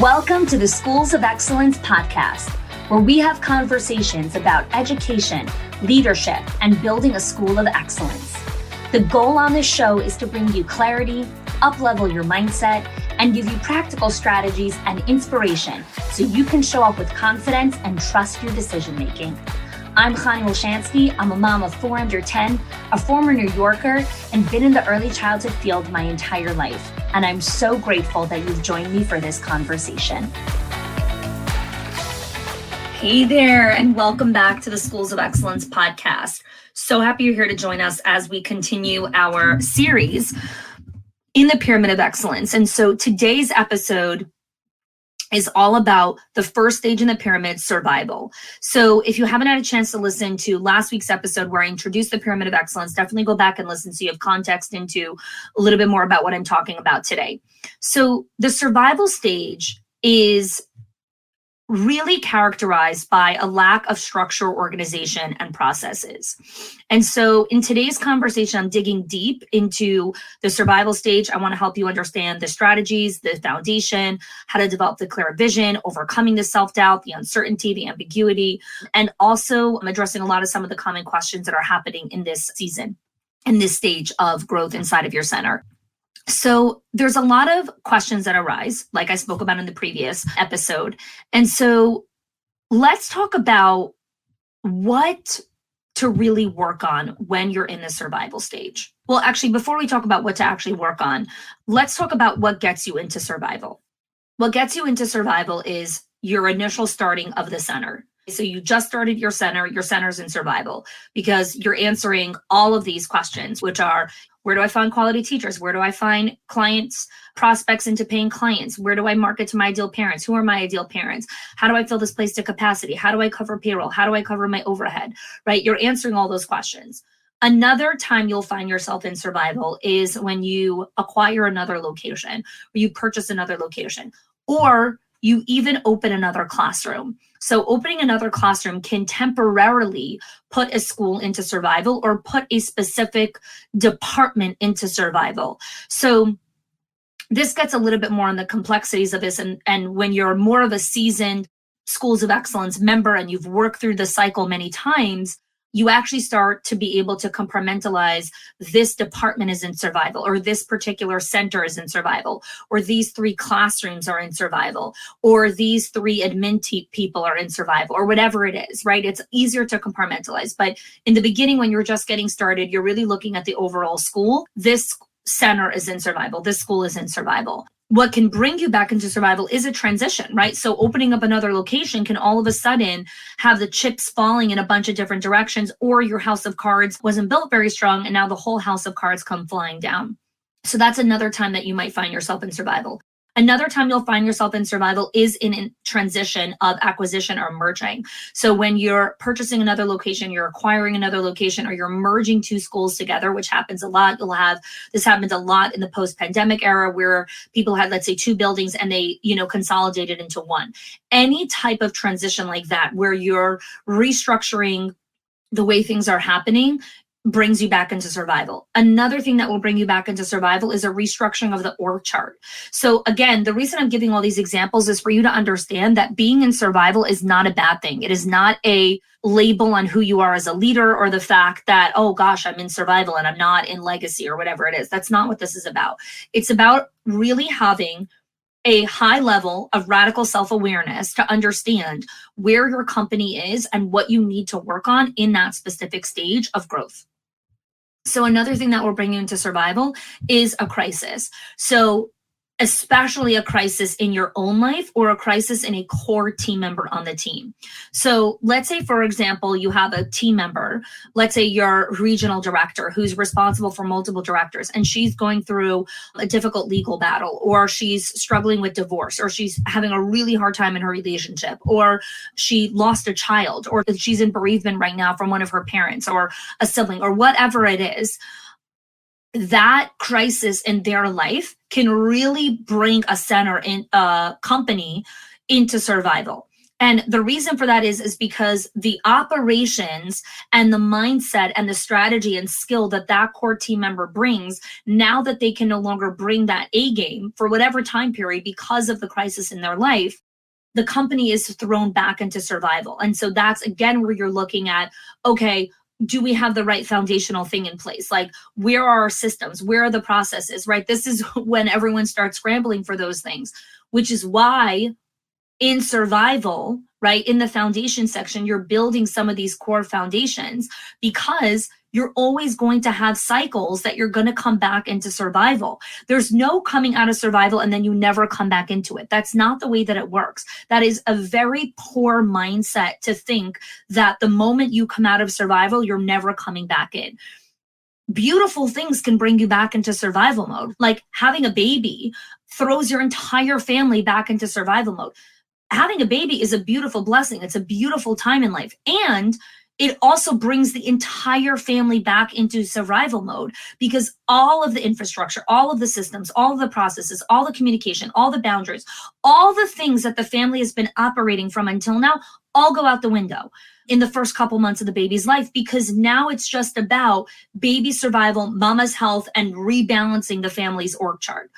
Welcome to the Schools of Excellence podcast, where we have conversations about education, leadership, and building a school of excellence. The goal on this show is to bring you clarity, up-level your mindset, and give you practical strategies and inspiration so you can show up with confidence and trust your decision-making. I'm Chanie Wilschanski. I'm a mom of 4 under 10, a former New Yorker, and been in the early childhood field my entire life. And I'm so grateful that you've joined me for this conversation. Hey there, and welcome back to the Schools of Excellence podcast. So happy you're here to join us as we continue our series in the Pyramid of Excellence. And so today's episode is all about the first stage in the pyramid, survival. So if you haven't had a chance to listen to last week's episode where I introduced the Pyramid of Excellence, definitely go back and listen so you have context into a little bit more about what I'm talking about today. So the survival stage is really characterized by a lack of structure, organization, and processes. And so in today's conversation, I'm digging deep into the survival stage. I want to help you understand the strategies, the foundation, how to develop the clear vision, overcoming the self-doubt, the uncertainty, the ambiguity, and also I'm addressing a lot of some of the common questions that are happening in this season, in this stage of growth inside of your center. So there's a lot of questions that arise, like I spoke about in the previous episode. And so let's talk about what to really work on when you're in the survival stage. Well, actually, before we talk about what to actually work on, let's talk about what gets you into survival. What gets you into survival is your initial starting of the center. So you just started your center's in survival because you're answering all of these questions, which are, where do I find quality teachers? Where do I find clients, prospects into paying clients? Where do I market to my ideal parents? Who are my ideal parents? How do I fill this place to capacity? How do I cover payroll? How do I cover my overhead, right? You're answering all those questions. Another time you'll find yourself in survival is when you acquire another location, or you purchase another location, or you even open another classroom. So opening another classroom can temporarily put a school into survival or put a specific department into survival. So this gets a little bit more on the complexities of this. And when you're more of a seasoned Schools of Excellence member and you've worked through the cycle many times, you actually start to be able to compartmentalize this department is in survival, or this particular center is in survival, or these 3 classrooms are in survival, or these 3 admin people are in survival, or whatever it is, right? It's easier to compartmentalize. But in the beginning, when you're just getting started, you're really looking at the overall school. This center is in survival. This school is in survival. What can bring you back into survival is a transition, right? So opening up another location can all of a sudden have the chips falling in a bunch of different directions, or your house of cards wasn't built very strong and now the whole house of cards come flying down. So that's another time that you might find yourself in survival. Another time you'll find yourself in survival is in a transition of acquisition or merging. So when you're purchasing another location, you're acquiring another location, or you're merging 2 schools together, which happens a lot. This happened a lot in the post-pandemic era where people had, let's say, 2 buildings and they, consolidated into one. Any type of transition like that, where you're restructuring the way things are happening, brings you back into survival. Another thing that will bring you back into survival is a restructuring of the org chart. So again, the reason I'm giving all these examples is for you to understand that being in survival is not a bad thing. It is not a label on who you are as a leader, or the fact that, oh gosh, I'm in survival and I'm not in legacy or whatever it is. That's not what this is about. It's about really having a high level of radical self-awareness to understand where your company is and what you need to work on in that specific stage of growth. So another thing that will bring you into survival is a crisis. So especially a crisis in your own life, or a crisis in a core team member on the team. So let's say, for example, you have a team member, let's say your regional director who's responsible for multiple directors, and she's going through a difficult legal battle, or she's struggling with divorce, or she's having a really hard time in her relationship, or she lost a child, or she's in bereavement right now from one of her parents or a sibling, or whatever it is. That crisis in their life can really bring a center in a company into survival. And the reason for that is because the operations and the mindset and the strategy and skill that that core team member brings, now that they can no longer bring that A game for whatever time period because of the crisis in their life, the company is thrown back into survival. And so that's, again, where you're looking at, okay, do we have the right foundational thing in place? Like, where are our systems? Where are the processes, right? This is when everyone starts scrambling for those things, which is why in survival, right, in the foundation section, you're building some of these core foundations, because you're always going to have cycles that you're going to come back into survival. There's no coming out of survival and then you never come back into it. That's not the way that it works. That is a very poor mindset to think that the moment you come out of survival, you're never coming back in. Beautiful things can bring you back into survival mode. Like having a baby throws your entire family back into survival mode. Having a baby is a beautiful blessing. It's a beautiful time in life. And it also brings the entire family back into survival mode, because all of the infrastructure, all of the systems, all of the processes, all the communication, all the boundaries, all the things that the family has been operating from until now, all go out the window in the first couple months of the baby's life, because now it's just about baby survival, mama's health, and rebalancing the family's org chart.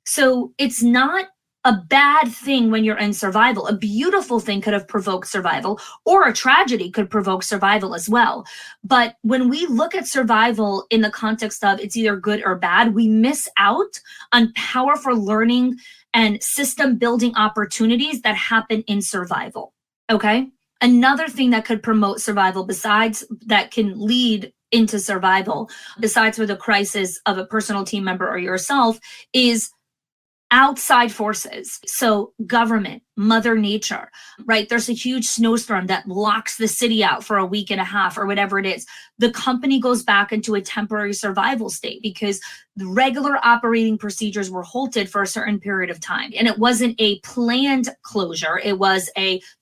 So it's not a bad thing when you're in survival. A beautiful thing could have provoked survival, or a tragedy could provoke survival as well. But when we look at survival in the context of it's either good or bad, we miss out on powerful learning and system building opportunities that happen in survival. Okay? Another thing that could promote survival, besides that can lead into survival, besides for the crisis of a personal team member or yourself, is outside forces. So government, Mother Nature, right? There's a huge snowstorm that locks the city out for a week and a half or whatever it is. The company goes back into a temporary survival state because the regular operating procedures were halted for a certain period of time. And it wasn't a planned closure. It was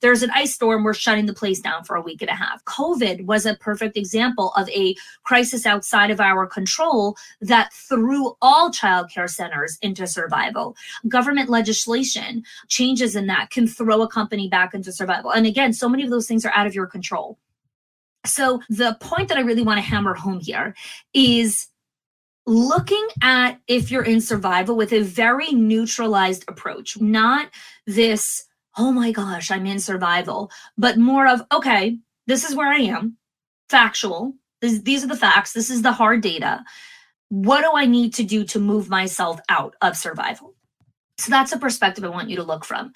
there's an ice storm, we're shutting the place down for a week and a half. COVID was a perfect example of a crisis outside of our control that threw all childcare centers into survival. Government legislation, changes in that can throw a company back into survival. And again, so many of those things are out of your control. So the point that I really want to hammer home here is looking at if you're in survival with a very neutralized approach, not this, oh my gosh, I'm in survival, but more of, okay, this is where I am, factual. These are the facts. This is the hard data. What do I need to do to move myself out of survival? So that's a perspective I want you to look from.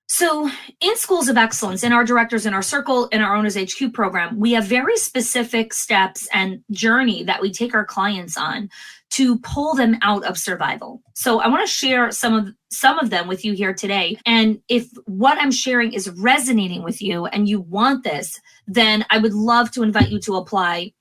So in Schools of Excellence, in our Directors in Our Circle, in our Owners HQ program, we have very specific steps and journey that we take our clients on to pull them out of survival. So I want to share some of them with you here today. And if what I'm sharing is resonating with you and you want this, then I would love to invite you to apply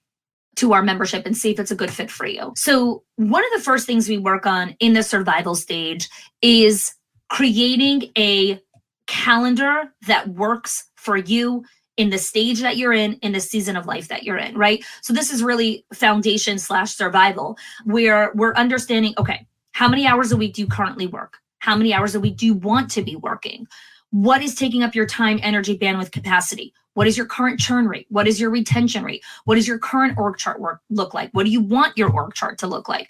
to our membership and see if it's a good fit for you. So one of the first things we work on in the survival stage is creating a calendar that works for you in the stage that you're in the season of life that you're in, right? So this is really foundation / survival, where we're understanding, okay, how many hours a week do you currently work? How many hours a week do you want to be working? What is taking up your time, energy, bandwidth, capacity? What is your current churn rate? What is your retention rate? What does your current org chart look like? What do you want your org chart to look like?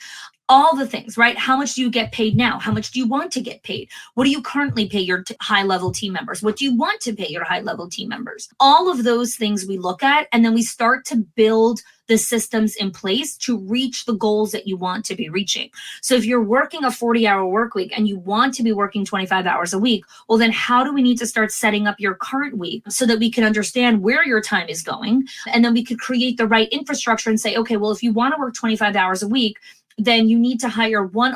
All the things, right? How much do you get paid now? How much do you want to get paid? What do you currently pay your high-level team members? What do you want to pay your high-level team members? All of those things we look at, and then we start to build the systems in place to reach the goals that you want to be reaching. So if you're working a 40-hour work week and you want to be working 25 hours a week, well, then how do we need to start setting up your current week so that we can understand where your time is going? And then we could create the right infrastructure and say, okay, well, if you want to work 25 hours a week, then you need to hire one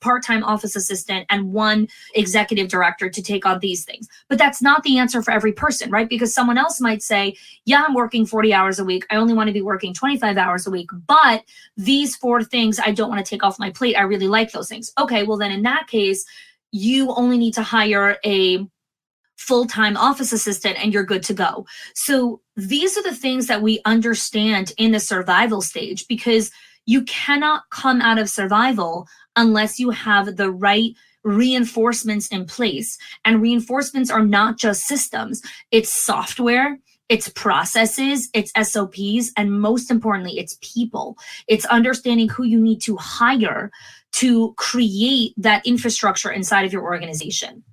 part-time office assistant and one executive director to take on these things. But that's not the answer for every person, right? Because someone else might say, yeah, I'm working 40 hours a week. I only want to be working 25 hours a week. But these 4 things I don't want to take off my plate. I really like those things. Okay, well, then in that case, you only need to hire a full-time office assistant and you're good to go. So these are the things that we understand in the survival stage, because you cannot come out of survival unless you have the right reinforcements in place. And reinforcements are not just systems, it's software, it's processes, it's SOPs, and most importantly, it's people. It's understanding who you need to hire to create that infrastructure inside of your organization.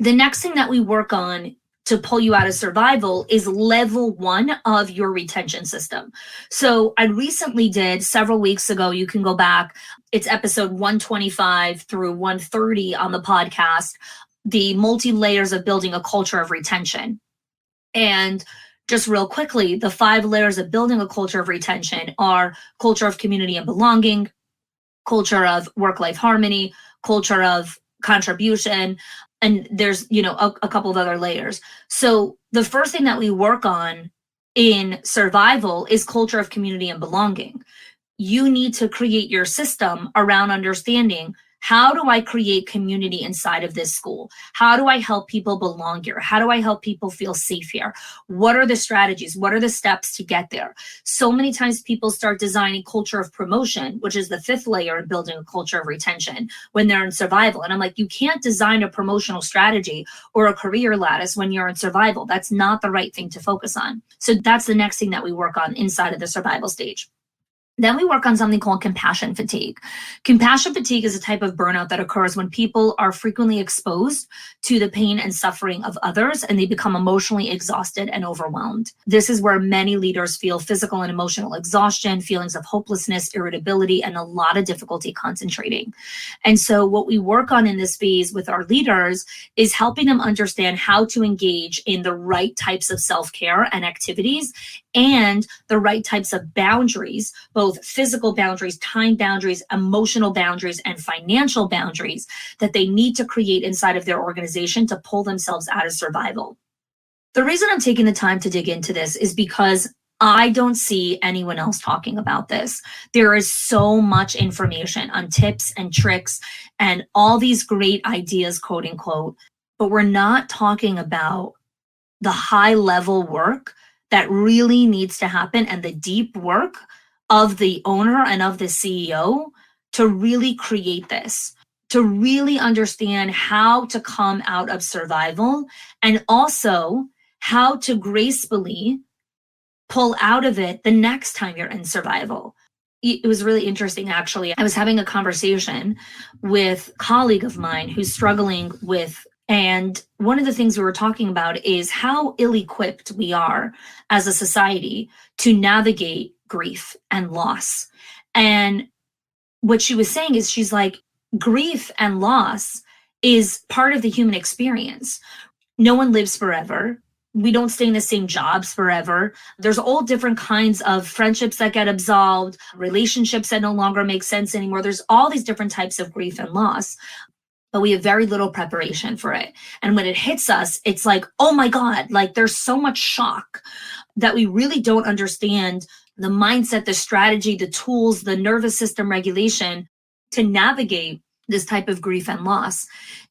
The next thing that we work on to pull you out of survival is level 1 of your retention system. So I recently did, several weeks ago, you can go back, it's episode 125 through 130 on the podcast, the multi-layers of building a culture of retention. And just real quickly, the 5 layers of building a culture of retention are culture of community and belonging, culture of work-life harmony, culture of contribution, and there's, a couple of other layers. So the first thing that we work on in survival is culture of community and belonging. You need to create your system around understanding, how do I create community inside of this school? How do I help people belong here? How do I help people feel safe here? What are the strategies? What are the steps to get there? So many times people start designing culture of promotion, which is the 5th layer in building a culture of retention, when they're in survival. And I'm like, you can't design a promotional strategy or a career lattice when you're in survival. That's not the right thing to focus on. So that's the next thing that we work on inside of the survival stage. Then we work on something called compassion fatigue. Compassion fatigue is a type of burnout that occurs when people are frequently exposed to the pain and suffering of others, and they become emotionally exhausted and overwhelmed. This is where many leaders feel physical and emotional exhaustion, feelings of hopelessness, irritability, and a lot of difficulty concentrating. And so what we work on in this phase with our leaders is helping them understand how to engage in the right types of self-care and activities, and the right types of boundaries, both physical boundaries, time boundaries, emotional boundaries, and financial boundaries that they need to create inside of their organization to pull themselves out of survival. The reason I'm taking the time to dig into this is because I don't see anyone else talking about this. There is so much information on tips and tricks and all these great ideas, quote unquote, but we're not talking about the high level work that really needs to happen and the deep work of the owner and of the CEO to really create this, to really understand how to come out of survival, and also how to gracefully pull out of it the next time you're in survival. It was really interesting, actually. I was having a conversation with a colleague of mine who's struggling with, and one of the things we were talking about is how ill-equipped we are as a society to navigate grief and loss. And what she was saying is, she's like, grief and loss is part of the human experience. No one lives forever. We don't stay in the same jobs forever. There's all different kinds of friendships that get absolved, relationships that no longer make sense anymore. There's all these different types of grief and loss, but we have very little preparation for it. And when it hits us, it's like, oh my God, like there's so much shock that we really don't understand the mindset, the strategy, the tools, the nervous system regulation to navigate this type of grief and loss.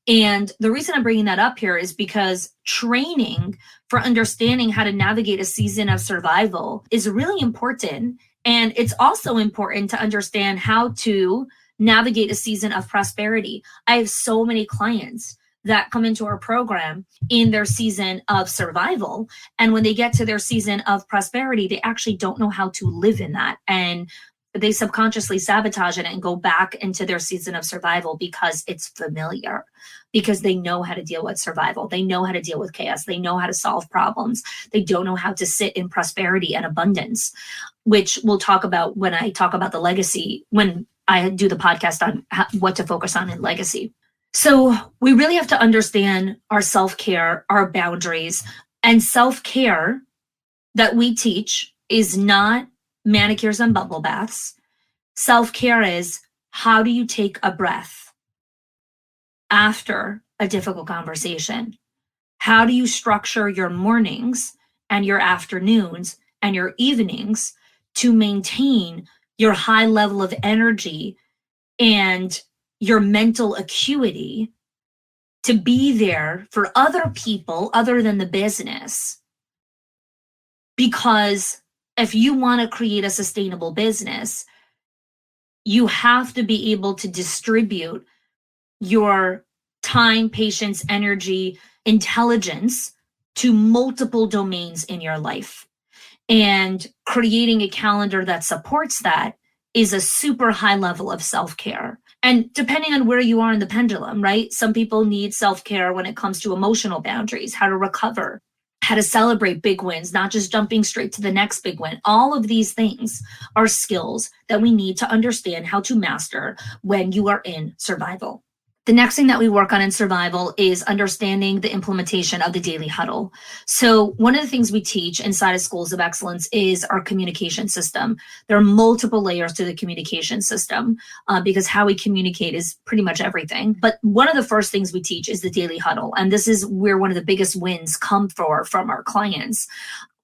And the reason I'm bringing that up here is because training for understanding how to navigate a season of survival is really important. And it's also important to understand how to navigate a season of prosperity. I have so many clients that come into our program in their season of survival. And when they get to their season of prosperity, they actually don't know how to live in that. And they subconsciously sabotage it and go back into their season of survival because it's familiar, because they know how to deal with survival. They know how to deal with chaos. They know how to solve problems. They don't know how to sit in prosperity and abundance, which we'll talk about when I talk about the legacy, when I do the podcast on what to focus on in legacy. So we really have to understand our self-care, our boundaries, and self-care that we teach is not manicures and bubble baths. Self-care is, how do you take a breath after a difficult conversation? How do you structure your mornings and your afternoons and your evenings to maintain your high level of energy and your mental acuity to be there for other people other than the business? Because if you want to create a sustainable business, you have to be able to distribute your time, patience, energy, intelligence to multiple domains in your life. And creating a calendar that supports that is a super high level of self-care. And depending on where you are in the pendulum, right? Some people need self-care when it comes to emotional boundaries, how to recover, how to celebrate big wins, not just jumping straight to the next big win. All of these things are skills that we need to understand how to master when you are in survival. The next thing that we work on in survival is understanding the implementation of the daily huddle. So one of the things we teach inside of Schools of Excellence is our communication system. There are multiple layers to the communication system because how we communicate is pretty much everything. But one of the first things we teach is the daily huddle. And this is where one of the biggest wins come from our clients.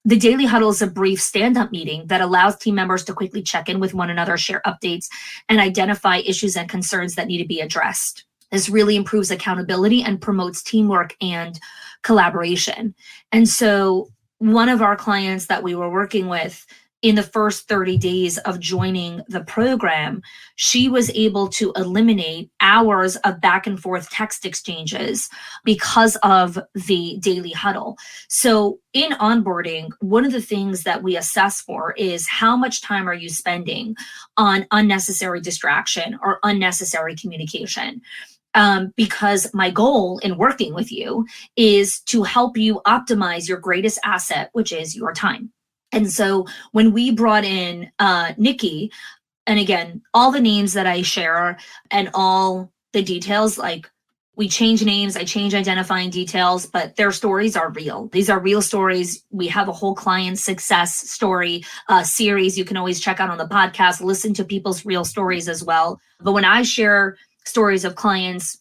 The daily huddle is a brief stand-up meeting that allows team members to quickly check in with one another, share updates, and identify issues and concerns that need to be addressed. This really improves accountability and promotes teamwork and collaboration. And so one of our clients that we were working with in the first 30 days of joining the program, she was able to eliminate hours of back and forth text exchanges because of the daily huddle. So in onboarding, one of the things that we assess for is how much time are you spending on unnecessary distraction or unnecessary communication? Because my goal in working with you is to help you optimize your greatest asset, which is your time. And so when we brought in Nikki, and again, all the names that I share and all the details, like we change names, I change identifying details, but their stories are real. These are real stories. We have a whole client success story series you can always check out on the podcast, listen to people's real stories as well. But when I share stories of clients,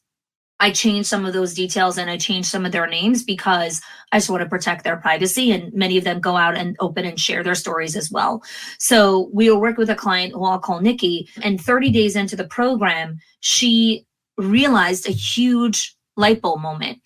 I change some of those details and I change some of their names because I just want to protect their privacy. And many of them go out and open and share their stories as well. So we will work with a client who I'll call Nikki, and 30 days into the program, she realized a huge light bulb moment.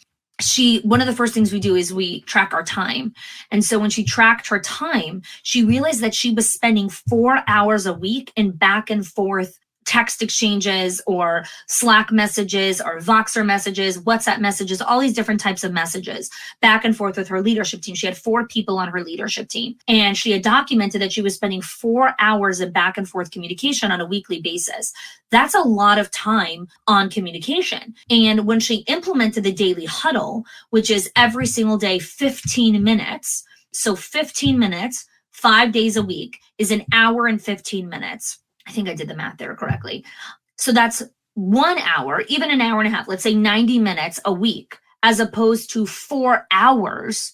One of the first things we do is we track our time. And so when she tracked her time, she realized that she was spending 4 hours a week in back and forth text exchanges or Slack messages or Voxer messages, WhatsApp messages, all these different types of messages back and forth with her leadership team. She had 4 people on her leadership team, and she had documented that she was spending 4 hours of back and forth communication on a weekly basis. That's a lot of time on communication. And when she implemented the daily huddle, which is every single day, 15 minutes. So 15 minutes, 5 days a week is an hour and 15 minutes. I think I did the math there correctly. So that's 1 hour, even an hour and a half, let's say 90 minutes a week, as opposed to 4 hours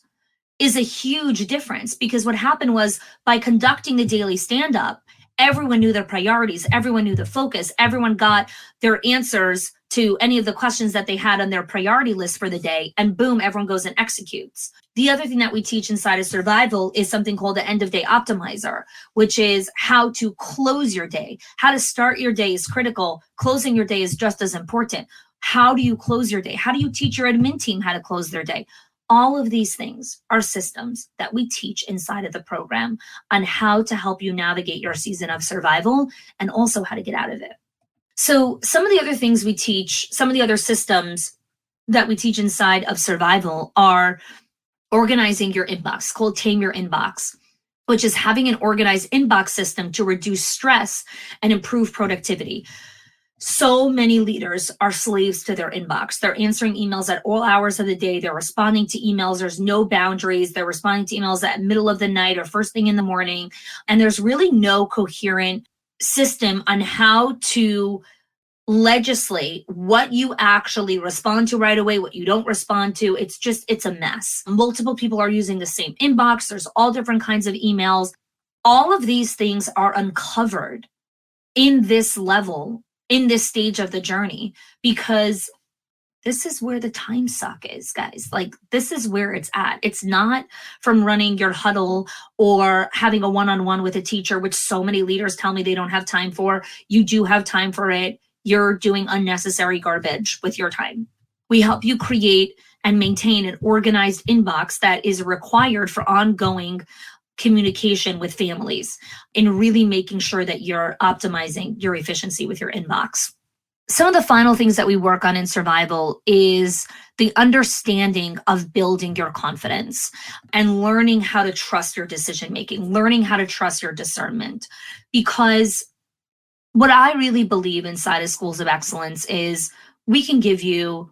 is a huge difference. Because what happened was by conducting the daily stand-up, everyone knew their priorities, everyone knew the focus, everyone got their answers to any of the questions that they had on their priority list for the day, and boom, everyone goes and executes. The other thing that we teach inside of survival is something called the end of day optimizer, which is how to close your day. How to start your day is critical. Closing your day is just as important. How do you close your day? How do you teach your admin team how to close their day? All of these things are systems that we teach inside of the program on how to help you navigate your season of survival and also how to get out of it. So some of the other things we teach, some of the other systems that we teach inside of survival are organizing your inbox, called Tame Your Inbox, which is having an organized inbox system to reduce stress and improve productivity. So many leaders are slaves to their inbox. They're answering emails at all hours of the day. They're responding to emails. There's no boundaries. They're responding to emails at middle of the night or first thing in the morning. And there's really no coherent system on how to legislate what you actually respond to right away, what you don't respond to. It's a mess. Multiple people are using the same inbox. There's all different kinds of emails. All of these things are uncovered in this level, in this stage of the journey, because this is where the time suck is, guys. Like, this is where it's at. It's not from running your huddle or having a one-on-one with a teacher, which so many leaders tell me they don't have time for. You do have time for it. You're doing unnecessary garbage with your time. We help you create and maintain an organized inbox that is required for ongoing communication with families and really making sure that you're optimizing your efficiency with your inbox. Some of the final things that we work on in survival is the understanding of building your confidence and learning how to trust your decision making, learning how to trust your discernment. Because what I really believe inside of Schools of Excellence is we can give you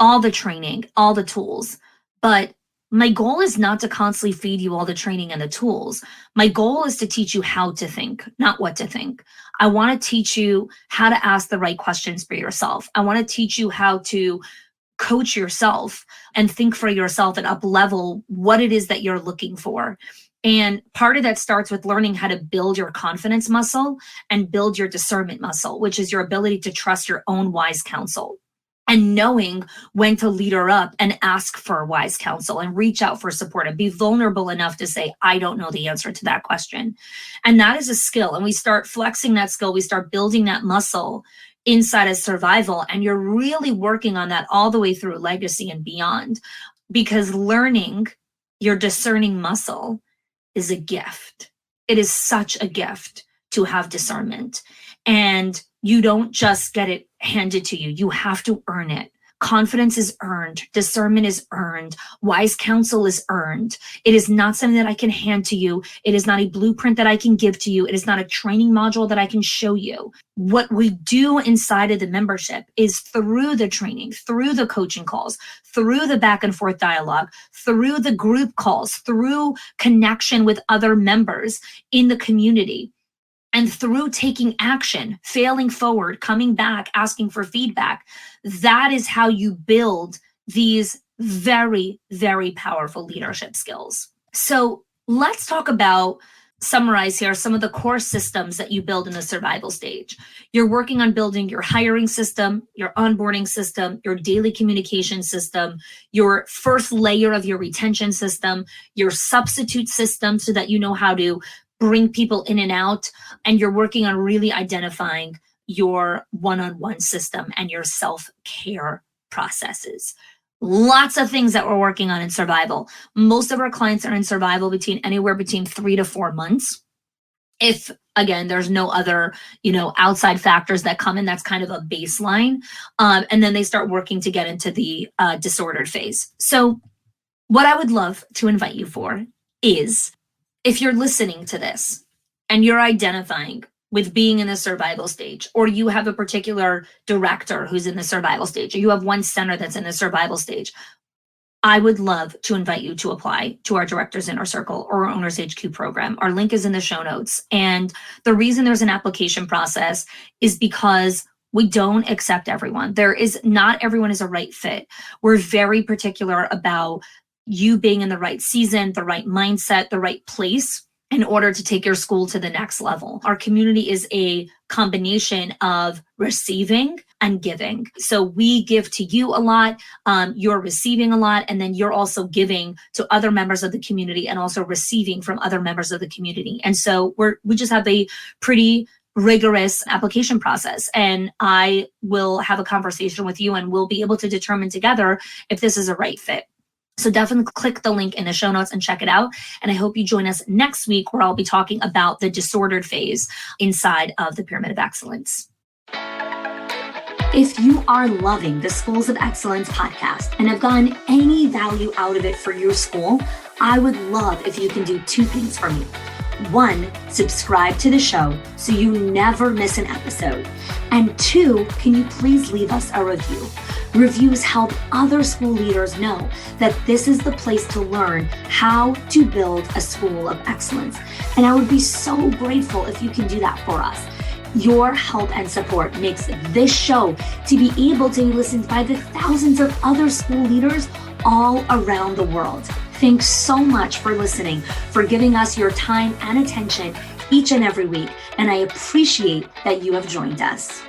all the training, all the tools, but my goal is not to constantly feed you all the training and the tools. My goal is to teach you how to think, not what to think. I want to teach you how to ask the right questions for yourself. I want to teach you how to coach yourself and think for yourself and up-level what it is that you're looking for. And part of that starts with learning how to build your confidence muscle and build your discernment muscle, which is your ability to trust your own wise counsel. And knowing when to leader up and ask for wise counsel and reach out for support and be vulnerable enough to say, I don't know the answer to that question. And that is a skill. And we start flexing that skill. We start building that muscle inside of survival. And you're really working on that all the way through legacy and beyond, because learning your discerning muscle is a gift. It is such a gift to have discernment. And you don't just get it handed to you. You have to earn it. Confidence is earned. Discernment is earned. Wise counsel is earned. It is not something that I can hand to you. It is not a blueprint that I can give to you. It is not a training module that I can show you. What we do inside of the membership is through the training, through the coaching calls, through the back and forth dialogue, through the group calls, through connection with other members in the community. And through taking action, failing forward, coming back, asking for feedback, that is how you build these very, very powerful leadership skills. So let's talk about, summarize here, some of the core systems that you build in the survival stage. You're working on building your hiring system, your onboarding system, your daily communication system, your first layer of your retention system, your substitute system so that you know how to bring people in and out, and you're working on really identifying your one-on-one system and your self-care processes. Lots of things that we're working on in survival. Most of our clients are in survival anywhere between 3 to 4 months. If, again, there's no other, outside factors that come in, that's kind of a baseline. And then they start working to get into the disordered phase. So what I would love to invite you for is, if you're listening to this and you're identifying with being in the survival stage, or you have a particular director who's in the survival stage, or you have one center that's in the survival stage, I would love to invite you to apply to our Directors Inner Circle or our Owners HQ program. Our link is in the show notes. And the reason there's an application process is because we don't accept everyone. Not everyone is a right fit. We're very particular about you being in the right season, the right mindset, the right place in order to take your school to the next level. Our community is a combination of receiving and giving. So we give to you a lot, you're receiving a lot, and then you're also giving to other members of the community and also receiving from other members of the community. And so we just have a pretty rigorous application process, and I will have a conversation with you and we'll be able to determine together if this is a right fit. So definitely click the link in the show notes and check it out. And I hope you join us next week, where I'll be talking about the disordered phase inside of the Pyramid of Excellence. If you are loving the Schools of Excellence podcast and have gotten any value out of it for your school, I would love if you can do 2 things for me. 1, subscribe to the show so you never miss an episode. And 2, can you please leave us a review? Reviews help other school leaders know that this is the place to learn how to build a school of excellence. And I would be so grateful if you can do that for us. Your help and support makes this show to be able to be listened by the thousands of other school leaders all around the world. Thanks so much for listening, for giving us your time and attention each and every week. And I appreciate that you have joined us.